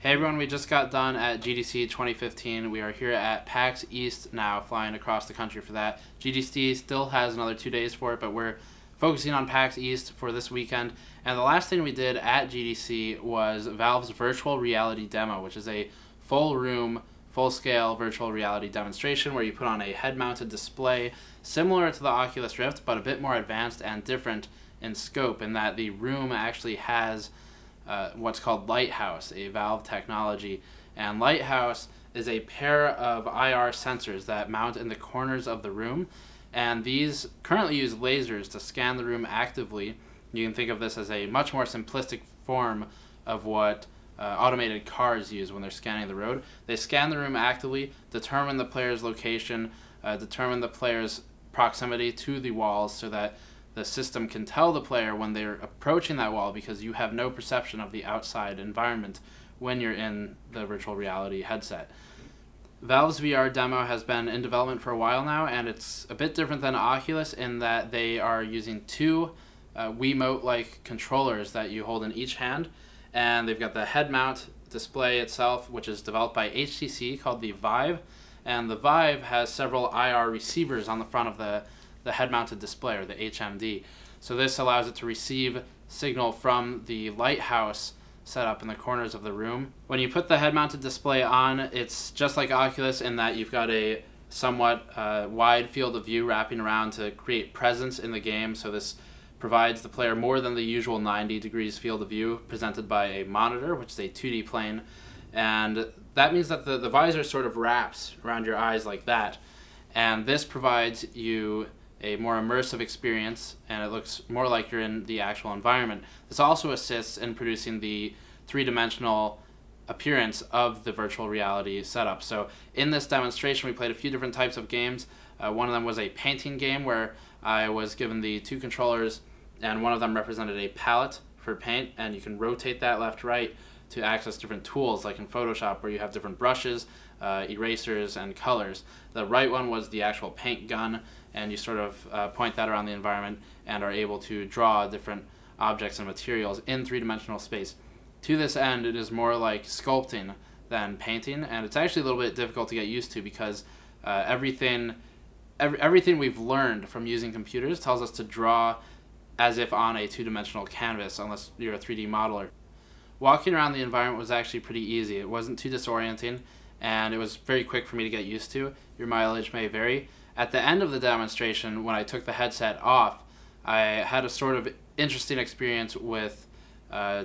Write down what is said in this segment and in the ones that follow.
Hey everyone, we just got done at GDC 2015. We are here at PAX East now, flying across the country for that. GDC still has another 2 days for it, but we're focusing on PAX East for this weekend. And the last thing we did at GDC was Valve's virtual reality demo, which is a full room, full-scale virtual reality demonstration where you put on a head-mounted display similar to the Oculus Rift, but a bit more advanced and different in scope in that the room actually has what's called Lighthouse, a Valve technology. And Lighthouse is a pair of IR sensors that mount in the corners of the room, and these currently use lasers to scan the room actively. You can think of this as a much more simplistic form of what automated cars use when they're scanning the road. They scan the room actively, determine the player's location, determine the player's proximity to the walls so that the system can tell the player when they're approaching that wall, because you have no perception of the outside environment when you're in the virtual reality headset. Valve's VR demo has been in development for a while now, and it's a bit different than Oculus in that they are using two Wiimote-like controllers that you hold in each hand, and they've got the head mount display itself, which is developed by HTC, called the Vive, and the Vive has several IR receivers on the front of the head-mounted display, or the HMD. So this allows it to receive signal from the Lighthouse set up in the corners of the room. When you put the head-mounted display on, it's just like Oculus in that you've got a somewhat wide field of view wrapping around to create presence in the game. So this provides the player more than the usual 90 degrees field of view presented by a monitor, which is a 2D plane. And that means that the visor sort of wraps around your eyes like that. And this provides you a more immersive experience, and it looks more like you're in the actual environment. This also assists in producing the three-dimensional appearance of the virtual reality setup. So in this demonstration we played a few different types of games. One of them was a painting game where I was given the two controllers, and one of them represented a palette for paint, and you can rotate that left-right to access different tools, like in Photoshop where you have different brushes, erasers, and colors. The right one was the actual paint gun, and you sort of point that around the environment and are able to draw different objects and materials in three-dimensional space. To this end, it is more like sculpting than painting, and it's actually a little bit difficult to get used to because everything we've learned from using computers tells us to draw as if on a two-dimensional canvas, unless you're a 3D modeler. Walking around the environment was actually pretty easy. It wasn't too disorienting, and it was very quick for me to get used to. Your mileage may vary. At the end of the demonstration, when I took the headset off, I had a sort of interesting experience with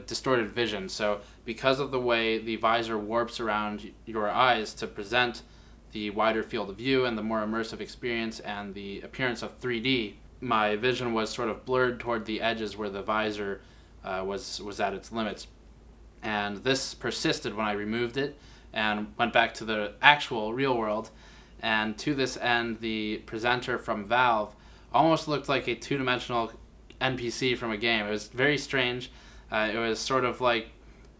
distorted vision. So because of the way the visor warps around your eyes to present the wider field of view and the more immersive experience and the appearance of 3D, my vision was sort of blurred toward the edges where the visor was at its limits. And this persisted when I removed it and went back to the actual real world. And to this end, the presenter from Valve almost looked like a two-dimensional NPC from a game. It was very strange. It was sort of like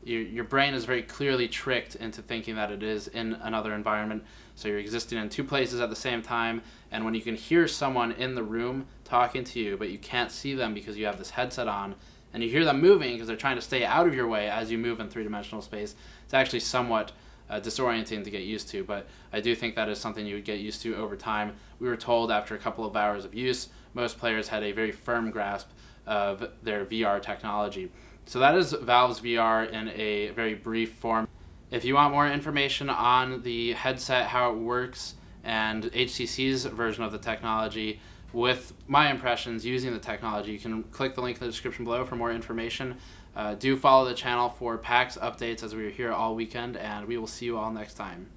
your brain is very clearly tricked into thinking that it is in another environment. So you're existing in two places at the same time, and when you can hear someone in the room talking to you, but you can't see them because you have this headset on, and you hear them moving because they're trying to stay out of your way as you move in three-dimensional space, it's actually somewhat disorienting to get used to, but I do think that is something you would get used to over time. We were told after a couple of hours of use, most players had a very firm grasp of their VR technology. So that is Valve's VR in a very brief form. If you want more information on the headset, how it works, and HTC's version of the technology with my impressions using the technology, you can click the link in the description below for more information. Do follow the channel for PAX updates as we are here all weekend, and we will see you all next time.